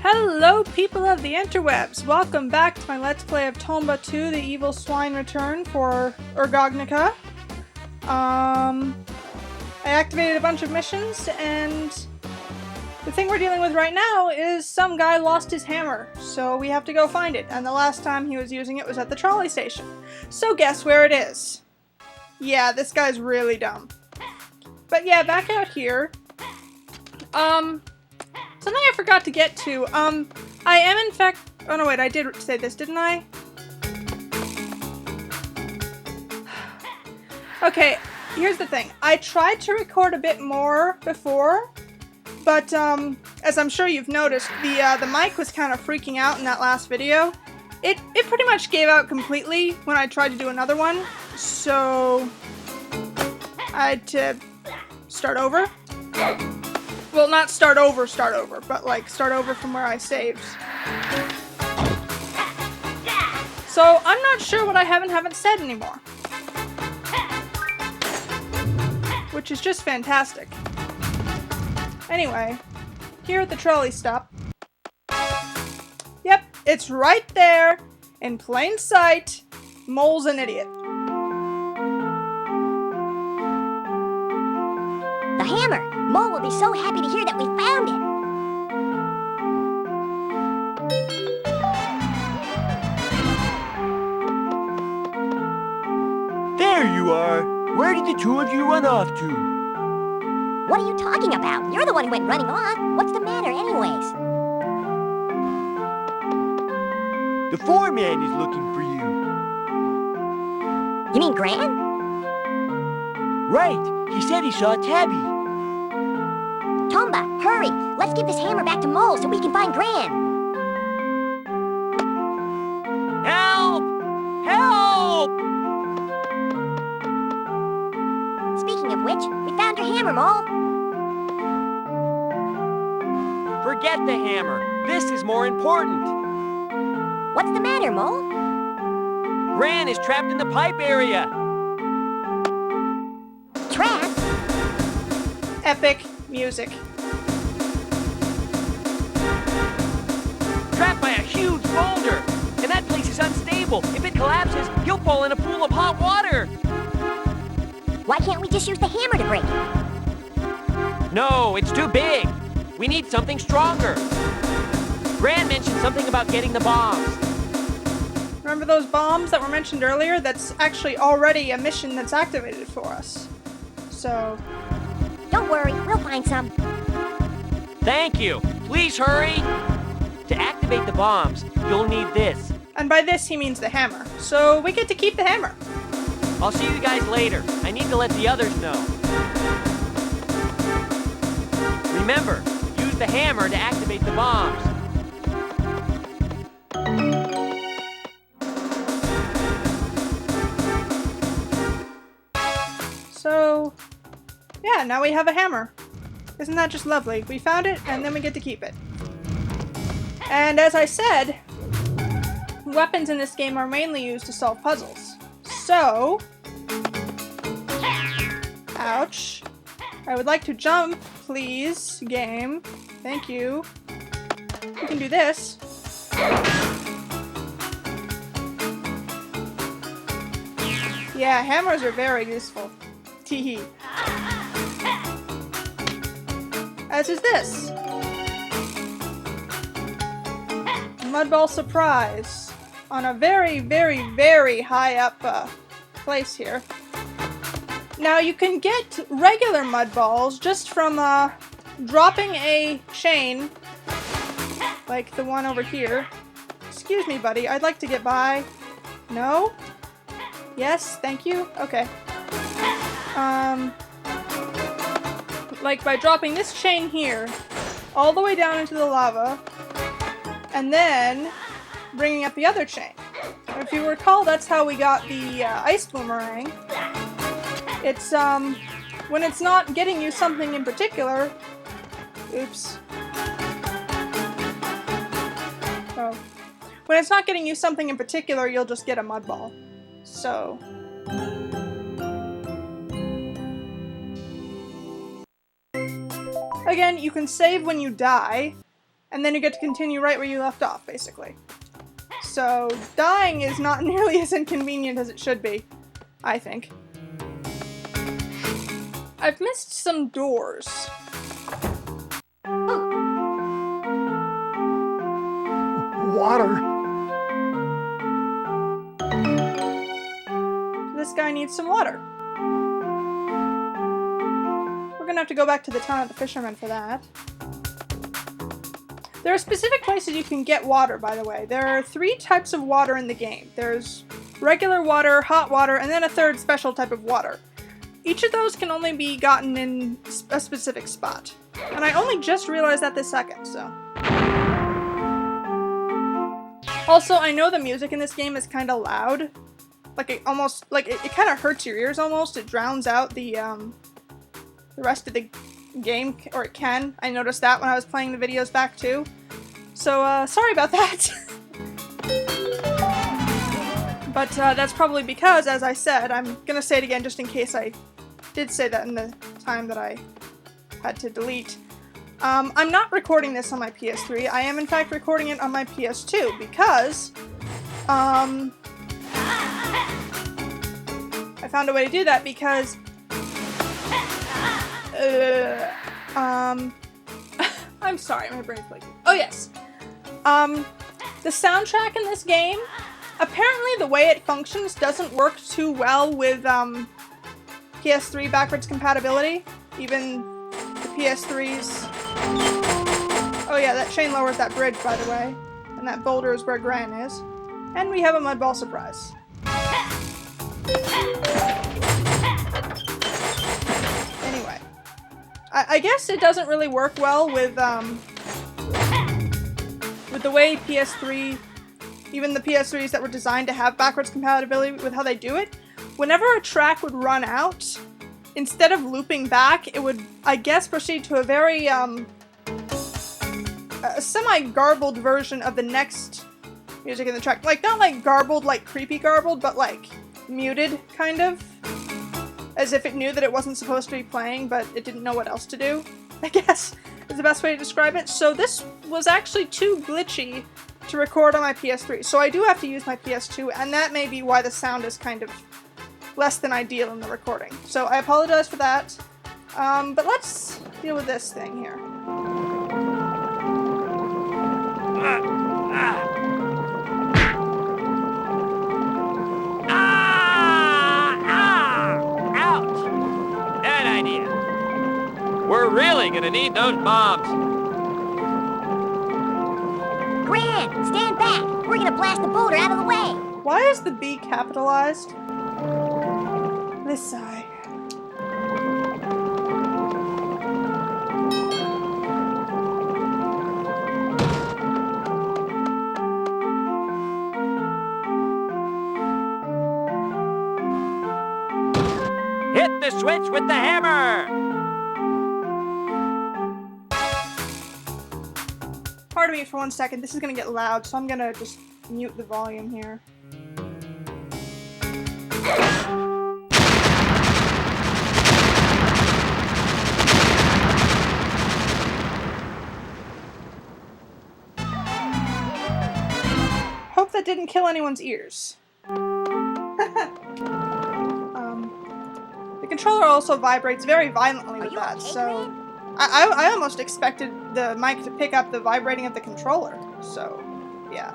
Hello people of the interwebs! Welcome back to my Let's Play of Tomba 2, the Evil Swine Return for RGOGNOCA. I activated a bunch of missions, and the thing we're dealing with right now is some guy lost his hammer, so we have to go find it, and the last time he was using it was at the trolley station. So guess where it is? Yeah, this guy's really dumb. But yeah, back out here. Something I forgot to get to, I am in fact, oh no wait, I did say this, didn't I? Okay, here's the thing. I tried to record a bit more before, but, as I'm sure you've noticed, the mic was kind of freaking out in that last video. It pretty much gave out completely when I tried to do another one, so I had to start over. Well, not start over, but like start over from where I saved. So I'm not sure what I haven't said anymore. Which is just fantastic. Anyway, here at the trolley stop. Yep, it's right there, in plain sight. Mole's an idiot. The hammer! Mole will be so happy to hear that we found it! There you are! Where did the two of you run off to? What are you talking about? You're the one who went running off. What's the matter anyways? The foreman is looking for you. You mean Gran? Right! He said he saw Tabby. Tomba, hurry! Let's give this hammer back to Mole so we can find Gran! Help! Help! Speaking of which, we found your hammer, Mole! Forget the hammer. This is more important. What's the matter, Mole? Gran is trapped in the pipe area. Trapped? Epic music. Trapped by a huge boulder. And that place is unstable. If it collapses, he'll fall in a pool of hot water. Why can't we just use the hammer to break it? No, it's too big. We need something stronger. Gran mentioned something about getting the bombs. Remember those bombs that were mentioned earlier? That's actually already a mission that's activated for us. So... Don't worry, we'll find some. Thank you. Please hurry. To activate the bombs, you'll need this. And by this he means the hammer. So we get to keep the hammer. I'll see you guys later. I need to let the others know. Remember, use the hammer to activate the bombs. So, yeah, now we have a hammer. Isn't that just lovely? We found it, and then we get to keep it. And as I said, weapons in this game are mainly used to solve puzzles. So... Ouch. I would like to jump, please, game. Thank you. We can do this. Yeah, hammers are very useful. Teehee. As is this. Mudball surprise. On a very, very, very high up place here. Now you can get regular mud balls just from dropping a chain, like the one over here. Excuse me, buddy, I'd like to get by. No? Yes, thank you? Okay. Like by dropping this chain here, all the way down into the lava, and then bringing up the other chain. If you recall, that's how we got the ice boomerang. It's, when it's not getting you something in particular... Oops. Oh. When it's not getting you something in particular, you'll just get a mud ball. So... Again, you can save when you die, and then you get to continue right where you left off, basically. So dying is not nearly as inconvenient as it should be, I think. I've missed some doors. Water. This guy needs some water. We're gonna have to go back to the town of the fishermen for that. There are specific places you can get water, by the way. There are 3 types of water in the game. There's regular water, hot water, and then a third special type of water. Each of those can only be gotten in a specific spot. And I only just realized that this second, so. Also, I know the music in this game is kind of loud. Like, it almost, like, it kind of hurts your ears almost. It drowns out the rest of the game, or it can. I noticed that when I was playing the videos back too. So, sorry about that. But that's probably because, as I said, I'm gonna say it again just in case I did say that in the time that I had to delete. I'm not recording this on my PS3. I am in fact recording it on my PS2 because I found a way to do that because I'm sorry, my brain's blanking. Oh yes. The soundtrack in this game, apparently the way it functions doesn't work too well with PS3 backwards compatibility. Even the PS3's... Oh yeah, that chain lowers that bridge, by the way. And that boulder is where Gran is. And we have a mud ball surprise. Anyway. I guess it doesn't really work well with the way PS3, even the PS3s that were designed to have backwards compatibility with how they do it. Whenever a track would run out, instead of looping back, it would, I guess, proceed to a very, a semi-garbled version of the next music in the track. Like, not like garbled, like creepy garbled, but like muted, kind of. As if it knew that it wasn't supposed to be playing, but it didn't know what else to do, I guess, is the best way to describe it. So this was actually too glitchy to record on my PS3. So I do have to use my PS2, and that may be why the sound is kind of less than ideal in the recording. So I apologize for that. But let's deal with this thing here. Ouch! Bad idea. We're really gonna need those bombs. Gran, stand back. We're gonna blast the boulder out of the way. Why is the B capitalized? This side. Hit the switch with the hammer! Pardon me for 1 second, this is gonna get loud, so I'm gonna just mute the volume here. Hope that didn't kill anyone's ears. The controller also vibrates very violently with that, so I almost expected the mic to pick up the vibrating of the controller. So, yeah.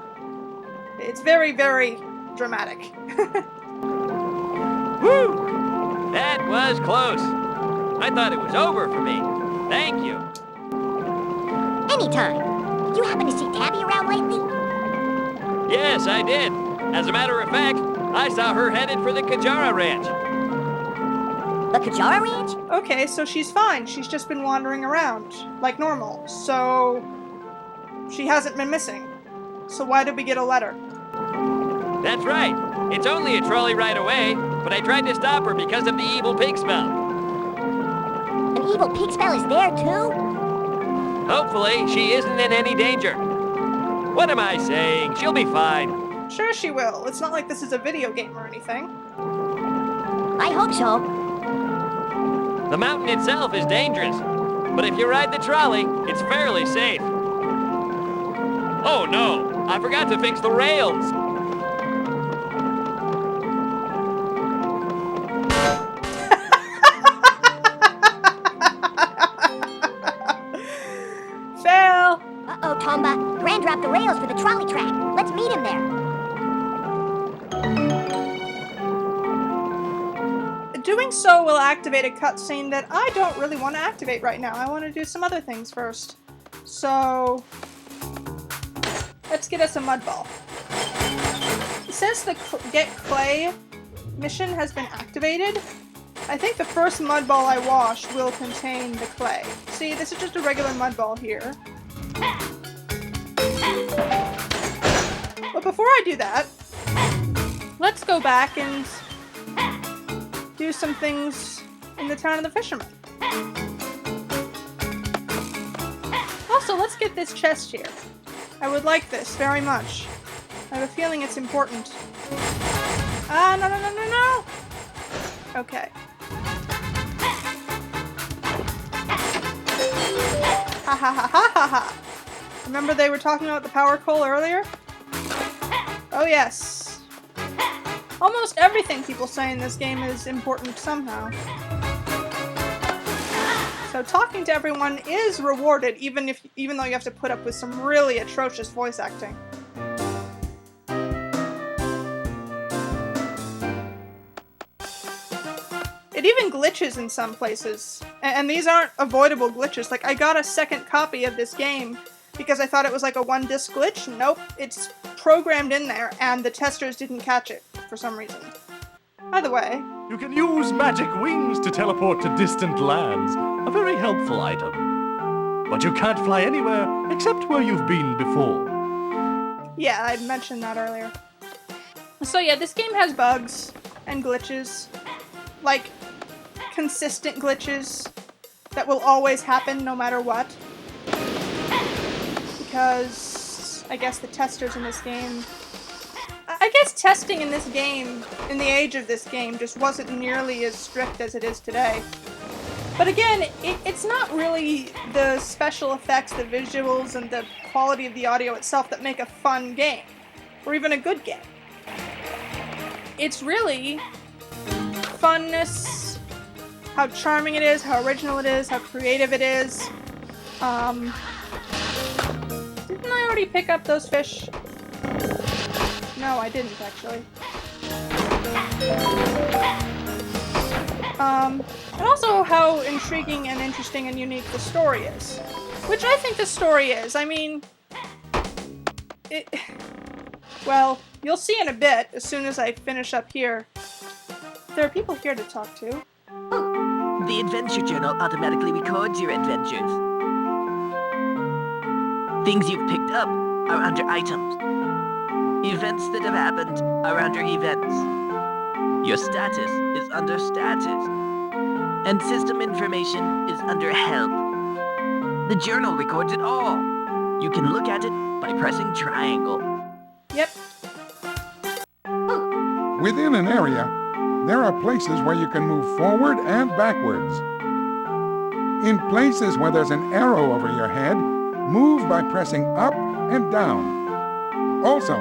It's very, very dramatic. Woo! That was close. I thought it was over for me. Thank you. Anytime. Did you happen to see Tabby around lately? Yes, I did. As a matter of fact, I saw her headed for the Kajara Ranch. The Kajara Ranch? Okay, so she's fine. She's just been wandering around, like normal. So, she hasn't been missing. So why did we get a letter? That's right. It's only a trolley ride away, but I tried to stop her because of the evil pig smell. An evil pig smell is there too? Hopefully, she isn't in any danger. What am I saying? She'll be fine. Sure she will. It's not like this is a video game or anything. I hope so. The mountain itself is dangerous, but if you ride the trolley, it's fairly safe. Oh no, I forgot to fix the rails. Fail! Uh-oh, Tomba. Gran dropped the rails for the trolley track. Let's meet him there. Doing so will activate a cutscene that I don't really want to activate right now. I want to do some other things first. So, let's get us a mud ball. Since the Get Clay mission has been activated, I think the first mud ball I wash will contain the clay. See, this is just a regular mud ball here. But before I do that, let's go back and do some things in the town of the fishermen. Also, let's get this chest here. I would like this very much. I have a feeling it's important. Ah, no, no, no, no, no! Okay. Ha ha ha ha ha ha! Remember they were talking about the power coal earlier? Oh yes. Almost everything people say in this game is important somehow. So talking to everyone is rewarded, even though you have to put up with some really atrocious voice acting. It even glitches in some places, and these aren't avoidable glitches. Like, I got a second copy of this game because I thought it was like a one-disc glitch. Nope, it's programmed in there, and the testers didn't catch it for some reason. By the way, You can use magic wings to teleport to distant lands. A very helpful item. But you can't fly anywhere except where you've been before. yeah, I mentioned that earlier. So yeah, this game has bugs and glitches. Like, consistent glitches that will always happen no matter what. Because I guess the testers in this game... I guess testing in this game, in the age of this game, just wasn't nearly as strict as it is today. But again, it's not really the special effects, the visuals, and the quality of the audio itself that make a fun game. Or even a good game. It's really funness, how charming it is, how original it is, how creative it is. Didn't I already pick up those fish? No, I didn't, actually. And also how intriguing and interesting and unique the story is. Which I think the story is. I mean... Well, you'll see in a bit, as soon as I finish up here. There are people here to talk to. The Adventure Journal automatically records your adventures. Things you've picked up are under items. Events that have happened are under events. Your status is under status. And system information is under help. The journal records it all. You can look at it by pressing triangle. Yep. Within an area, there are places where you can move forward and backwards. In places where there's an arrow over your head, move by pressing up and down. Also,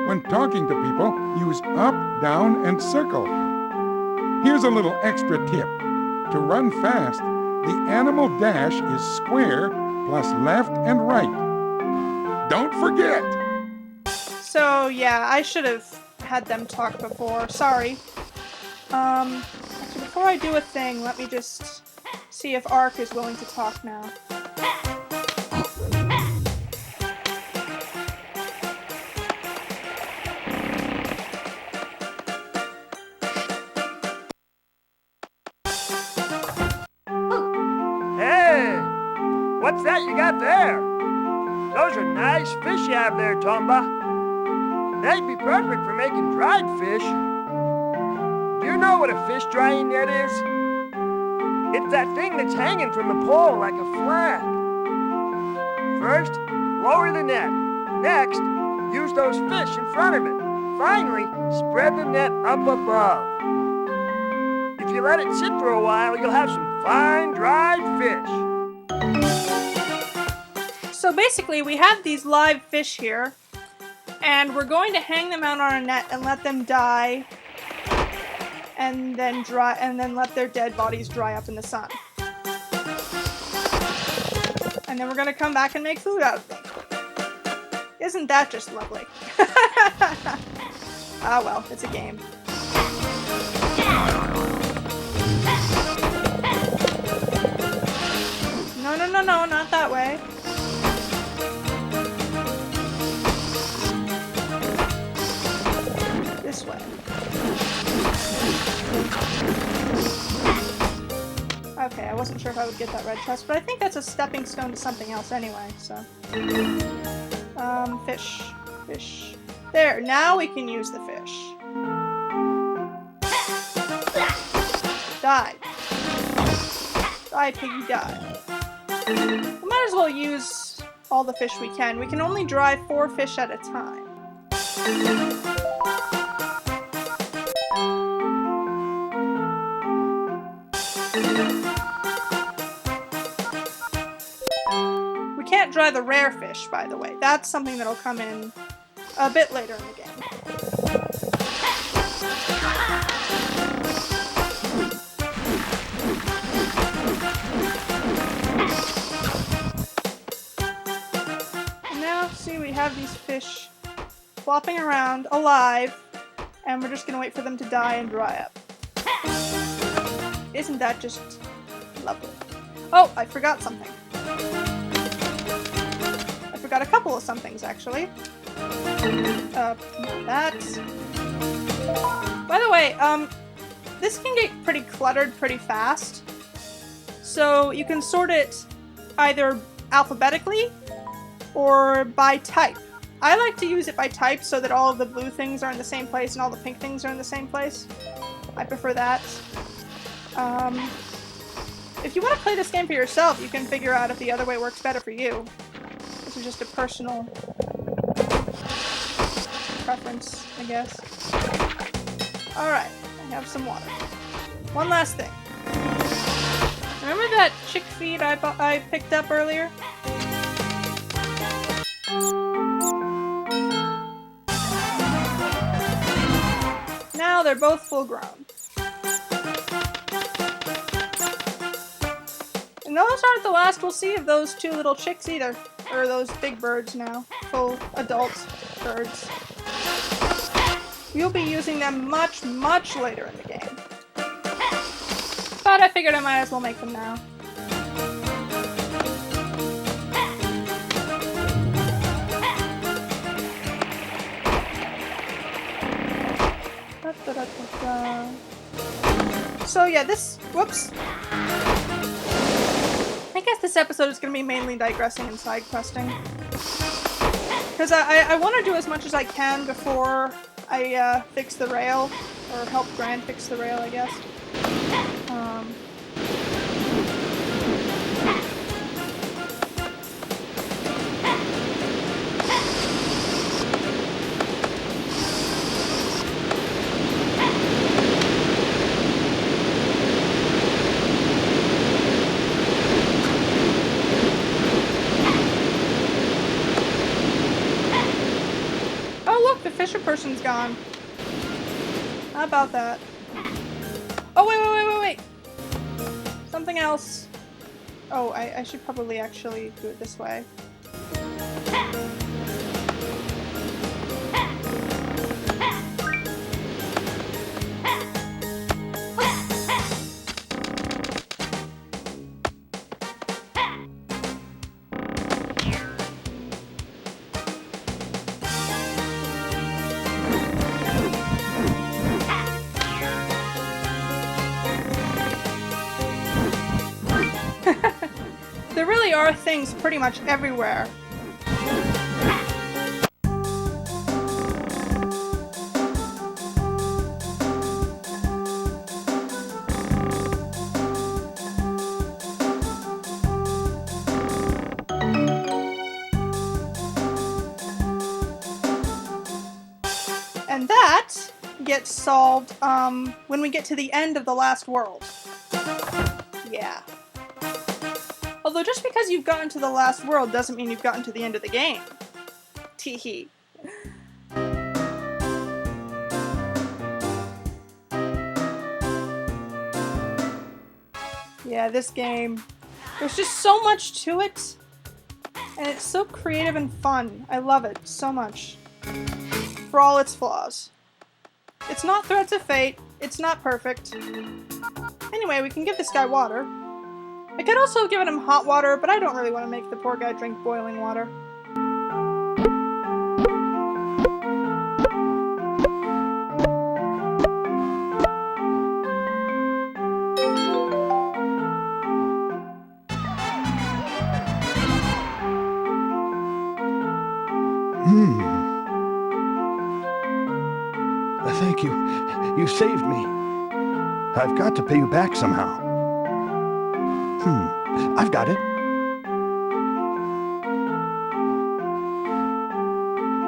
when talking to people, use up, down, and circle. Here's a little extra tip. To run fast, the animal dash is square plus left and right. Don't forget! So, yeah, I should have had them talk before. Sorry. Actually, before I do a thing, let me just see if Ark is willing to talk now. Hey! What's that you got there? Those are nice fish you have there, Tomba. They'd be perfect for making dried fish. Do you know what a fish drying net is? It's that thing that's hanging from the pole like a flag. First, lower the net. Next, use those fish in front of it. Finally, spread the net up above. If you let it sit for a while, you'll have some fine dried fish. So basically, we have these live fish here, and we're going to hang them out on a net and let them die, and then let their dead bodies dry up in the sun. And then we're gonna come back and make food out of them. Isn't that just lovely? Ah well, it's a game. No, no, no, no, not that way. This way. Okay, I wasn't sure if I would get that red chest, but I think that's a stepping stone to something else anyway, so. Fish. Fish. There, now we can use the fish. Die. Die, piggy, die. We might as well use all the fish we can. We can only dry 4 fish at a time. We can't dry the rare fish, by the way. That's something that'll come in a bit later in the game. And now, see, we have these fish flopping around, alive, and we're just gonna wait for them to die and dry up. Isn't that just lovely? Oh, I forgot something. I forgot a couple of somethings, actually. That. By the way, this can get pretty cluttered pretty fast. So you can sort it either alphabetically or by type. I like to use it by type so that all of the blue things are in the same place and all the pink things are in the same place. I prefer that. If you want to play this game for yourself, you can figure out if the other way works better for you. This is just a personal preference, I guess. Alright, I have some water. One last thing. Remember that chick feed I picked up earlier? Now they're both full grown. And those aren't the last we'll see of those 2 little chicks either. Or those big birds now. Full adult birds. We'll be using them much, much later in the game. But I figured I might as well make them now. So yeah, whoops. I guess this episode is going to be mainly digressing and side questing. Because I want to do as much as I can before I fix the rail, or help Gran fix the rail, I guess. The fisher person's gone. How about that? Oh, wait. Something else. Oh, I should probably actually do it this way. There really are things pretty much everywhere. And that gets solved when we get to the end of the last world. Yeah. Although just because you've gotten to the last world doesn't mean you've gotten to the end of the game. Teehee. Yeah, this game, there's just so much to it, and it's so creative and fun. I love it so much, for all its flaws. It's not Threads of Fate, it's not perfect. Anyway, we can give this guy water. I could also have given him hot water, but I don't really want to make the poor guy drink boiling water. Thank you. You saved me. I've got to pay you back somehow. I've got it.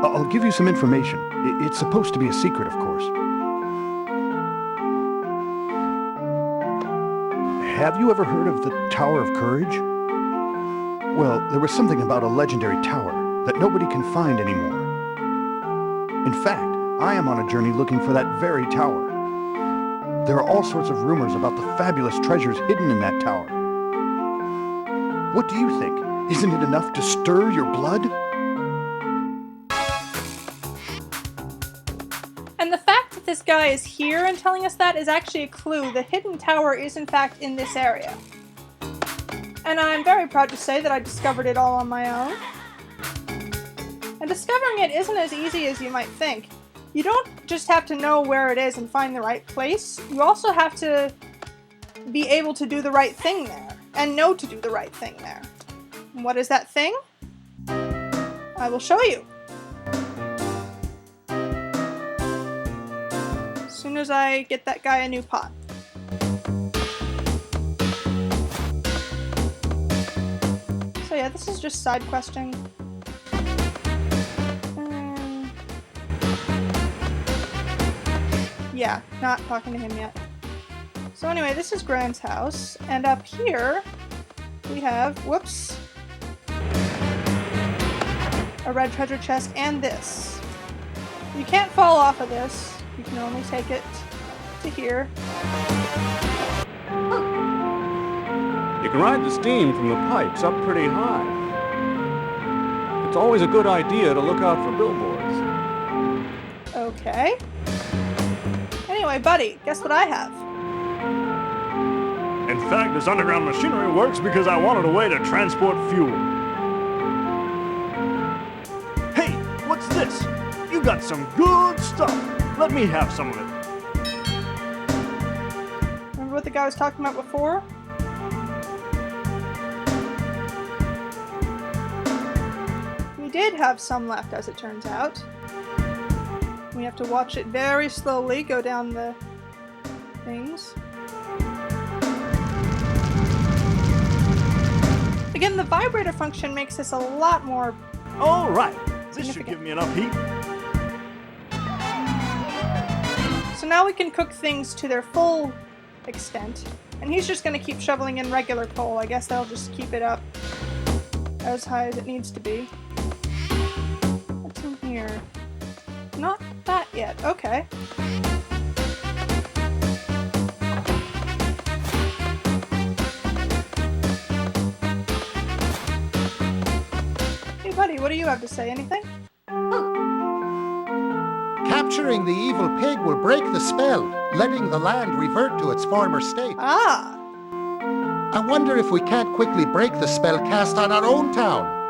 I'll give you some information. It's supposed to be a secret, of course. Have you ever heard of the Tower of Courage? Well, there was something about a legendary tower that nobody can find anymore. In fact, I am on a journey looking for that very tower. There are all sorts of rumors about the fabulous treasures hidden in that tower. What do you think? Isn't it enough to stir your blood? And the fact that this guy is here and telling us that is actually a clue. The hidden tower is in fact in this area. And I'm very proud to say that I discovered it all on my own. And discovering it isn't as easy as you might think. You don't just have to know where it is and find the right place. You also have to be able to do the right thing there, and know to do the right thing there. And what is that thing? I will show you. As soon as I get that guy a new pot. So yeah, this is just side questing. Yeah, not talking to him yet. So anyway, this is Grand's house, and up here we have, whoops, a red treasure chest and this. You can't fall off of this. You can only take it to here. You can ride the steam from the pipes up pretty high. It's always a good idea to look out for billboards. Okay. Anyway, buddy, guess what I have? In fact, this underground machinery works because I wanted a way to transport fuel. Hey, what's this? You got some good stuff. Let me have some of it. Remember what the guy was talking about before? We did have some left, as it turns out. We have to watch it very slowly go down the things. Again, the vibrator function makes this a lot more All right, this should give me enough heat. So now we can cook things to their full extent. And he's just going to keep shoveling in regular coal. I guess that'll just keep it up as high as it needs to be. What's in here? Not that yet. Okay. Hey buddy, what do you have to say? Anything? Capturing the evil pig will break the spell, letting the land revert to its former state. Ah! I wonder if we can't quickly break the spell cast on our own town.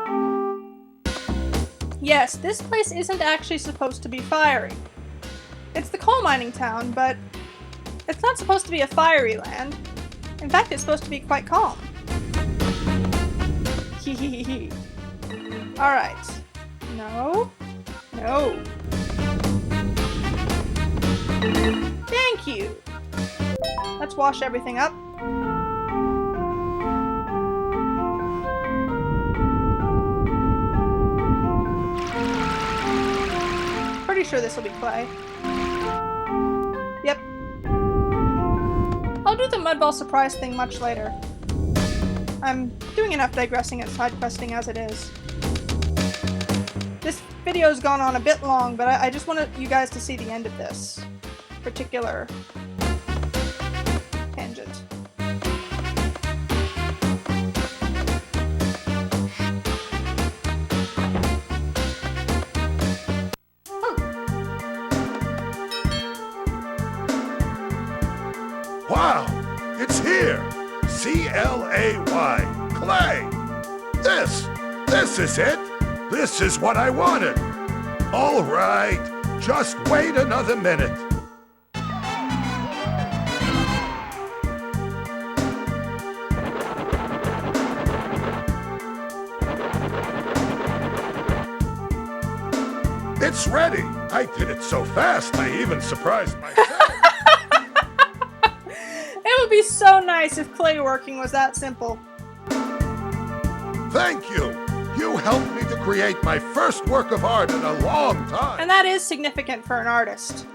Yes, this place isn't actually supposed to be fiery. It's the coal mining town, but it's not supposed to be a fiery land. In fact, it's supposed to be quite calm. Hehehe. Alright. No. No. Thank you! Let's wash everything up. Pretty sure this will be clay. Yep. I'll do the mud ball surprise thing much later. I'm doing enough digressing and side questing as it is. This video's gone on a bit long, but I just wanted you guys to see the end of this particular tangent. Wow, it's here! C-L-A-Y, clay! This is it! This is what I wanted! All right, just wait another minute. It's ready! I did it so fast, I even surprised myself. It would be so nice if clay working was that simple. Thank you! You helped me to create my first work of art in a long time! And that is significant for an artist.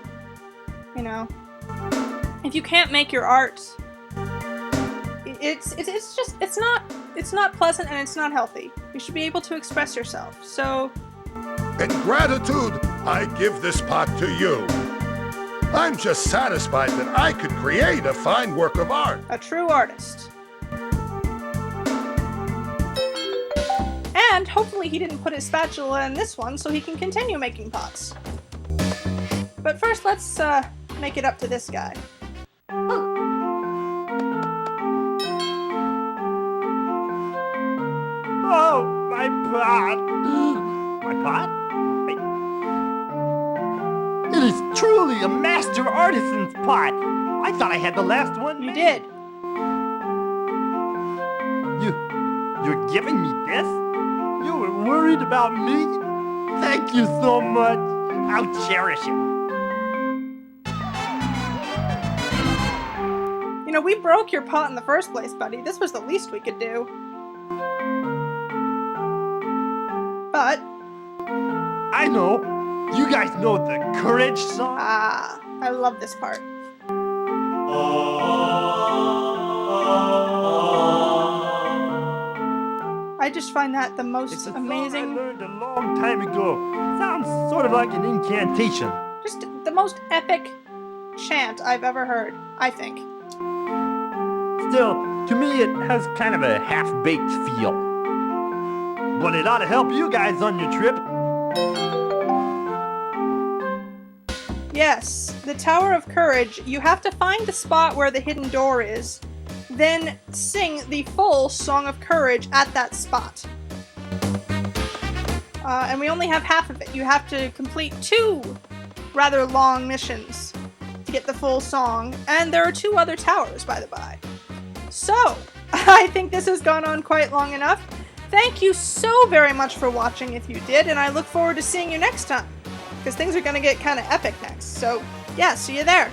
You know, if you can't make your art, it's not pleasant and it's not healthy. You should be able to express yourself. So, in gratitude, I give this pot to you. I'm just satisfied that I could create a fine work of art. A true artist. And hopefully he didn't put his spatula in this one so he can continue making pots. But first, let's make it up to this guy. Oh, my pot! My pot? It is truly a master artisan's pot! I thought I had the last one. You did. You're giving me this? You were worried about me? Thank you so much. I'll cherish it. You know, we broke your pot in the first place, buddy. This was the least we could do. But I know. You guys know the Courage song? ah, I love this part. I just find that the most It's a amazing, song I learned a long time ago. Sounds sort of like an incantation. just the most epic chant I've ever heard, I think. Still, to me it has kind of a half-baked feel. But it ought to help you guys on your trip. Yes, the Tower of Courage, you have to find the spot where the hidden door is, then sing the full Song of Courage at that spot. And we only have half of it. You have to complete 2 rather long missions to get the full song, and there are 2 other towers, by the by. So, I think this has gone on quite long enough. Thank you so very much for watching if you did, and I look forward to seeing you next time, because things are going to get kind of epic next. So, yeah, see you there.